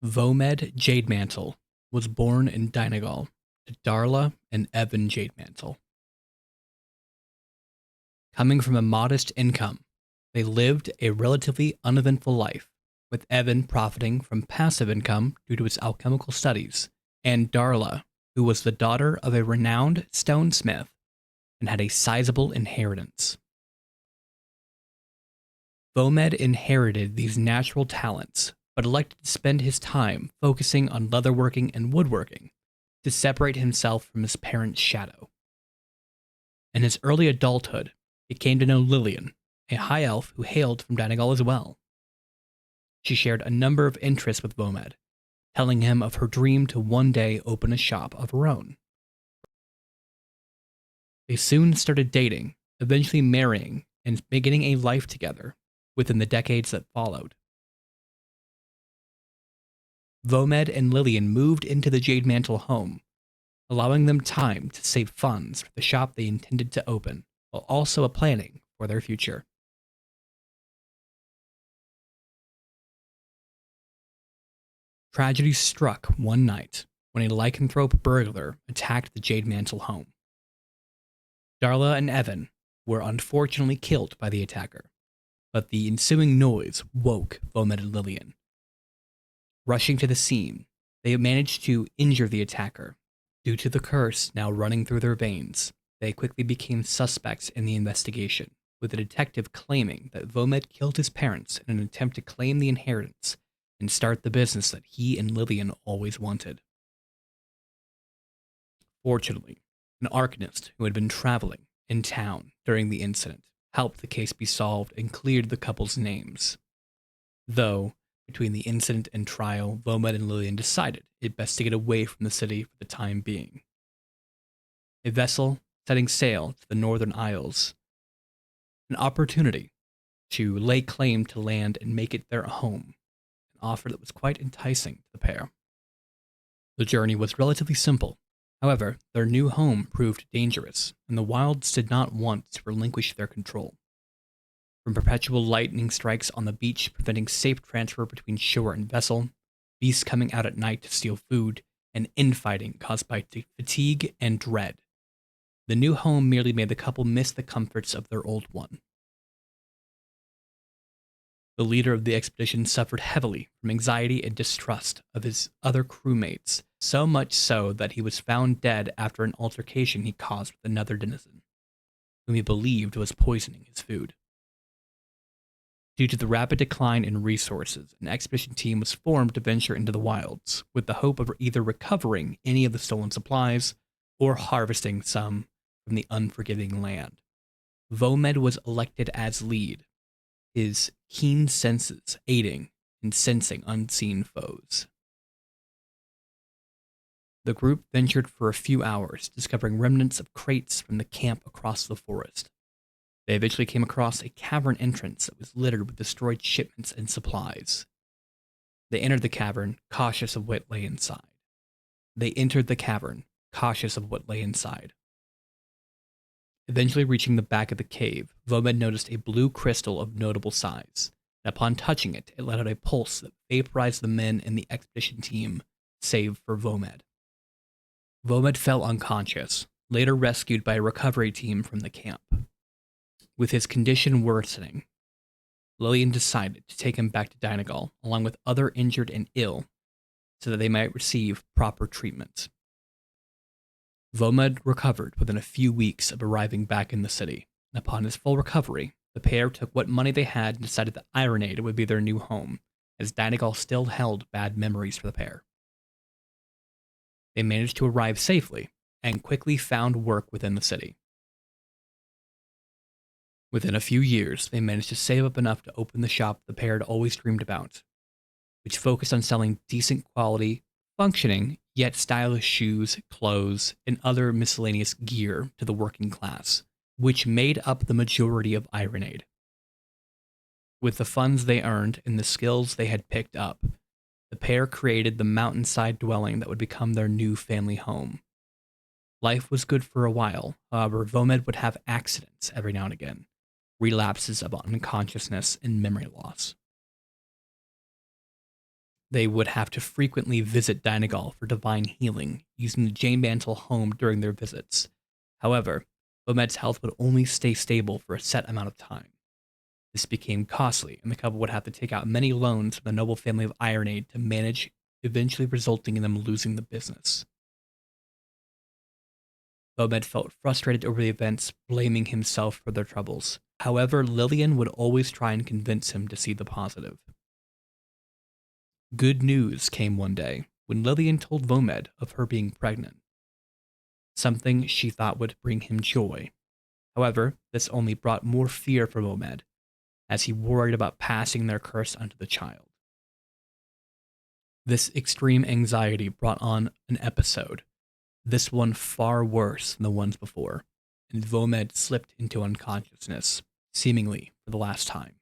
Vomed Jademantle was born in Donegal to Darla and Evan Jademantle. Coming from a modest income, they lived a relatively uneventful life, with Evan profiting from passive income due to his alchemical studies, and Darla, who was the daughter of a renowned stonesmith and had a sizable inheritance. Vomed inherited these natural talents, but elected to spend his time focusing on leatherworking and woodworking to separate himself from his parents' shadow. In his early adulthood, he came to know Lillian, a high elf who hailed from Donegal as well. She shared a number of interests with Vomed, telling him of her dream to one day open a shop of her own. They soon started dating, eventually marrying and beginning a life together within the decades that followed. Vomed and Lillian moved into the Jademantle home, allowing them time to save funds for the shop they intended to open, while also planning for their future. Tragedy struck one night when a lycanthrope burglar attacked the Jademantle home. Darla and Evan were unfortunately killed by the attacker, but the ensuing noise woke Vomed and Lillian. Rushing to the scene, they managed to injure the attacker. Due to the curse now running through their veins, they quickly became suspects in the investigation, with the detective claiming that Vomed killed his parents in an attempt to claim the inheritance and start the business that he and Lillian always wanted. Fortunately, an arcanist who had been traveling in town during the incident helped the case be solved and cleared the couple's names. Though, between the incident and trial, Vomed and Lillian decided it best to get away from the city for the time being. A vessel setting sail to the Northern Isles, an opportunity to lay claim to land and make it their home, an offer that was quite enticing to the pair. The journey was relatively simple. However, their new home proved dangerous, and the wilds did not want to relinquish their control. From perpetual lightning strikes on the beach preventing safe transfer between shore and vessel, beasts coming out at night to steal food, and infighting caused by fatigue and dread, the new home merely made the couple miss the comforts of their old one. The leader of the expedition suffered heavily from anxiety and distrust of his other crewmates, so much so that he was found dead after an altercation he caused with another denizen, whom he believed was poisoning his food. Due to the rapid decline in resources, an expedition team was formed to venture into the wilds, with the hope of either recovering any of the stolen supplies or harvesting some from the unforgiving land. Vomed was elected as lead, his keen senses aiding in sensing unseen foes. The group ventured for a few hours, discovering remnants of crates from the camp across the forest. They eventually came across a cavern entrance that was littered with destroyed shipments and supplies. They entered the cavern, cautious of what lay inside. Eventually reaching the back of the cave, Vomed noticed a blue crystal of notable size, and upon touching it, it let out a pulse that vaporized the men in the expedition team, save for Vomed. Vomed fell unconscious, later rescued by a recovery team from the camp. With his condition worsening, Lillian decided to take him back to Donegal, along with other injured and ill, so that they might receive proper treatment. Vomed recovered within a few weeks of arriving back in the city, and upon his full recovery, the pair took what money they had and decided that Ironade would be their new home, as Donegal still held bad memories for the pair. They managed to arrive safely, and quickly found work within the city. Within a few years, they managed to save up enough to open the shop the pair had always dreamed about, which focused on selling decent quality, functioning, yet stylish shoes, clothes, and other miscellaneous gear to the working class, which made up the majority of Ironade. With the funds they earned and the skills they had picked up, the pair created the mountainside dwelling that would become their new family home. Life was good for a while, however, Vomed would have accidents every now and again, relapses of unconsciousness and memory loss. They would have to frequently visit Dynagal for divine healing, using the Jademantle home during their visits. However, Vomed's health would only stay stable for a set amount of time. This became costly, and the couple would have to take out many loans from the noble family of Ironade to manage, eventually resulting in them losing the business. Vomed felt frustrated over the events, blaming himself for their troubles. However, Lillian would always try and convince him to see the positive. Good news came one day when Lillian told Vomed of her being pregnant, something she thought would bring him joy. However, this only brought more fear for Vomed, as he worried about passing their curse onto the child. This extreme anxiety brought on an episode, this one far worse than the ones before, and Vomed slipped into unconsciousness, seemingly for the last time.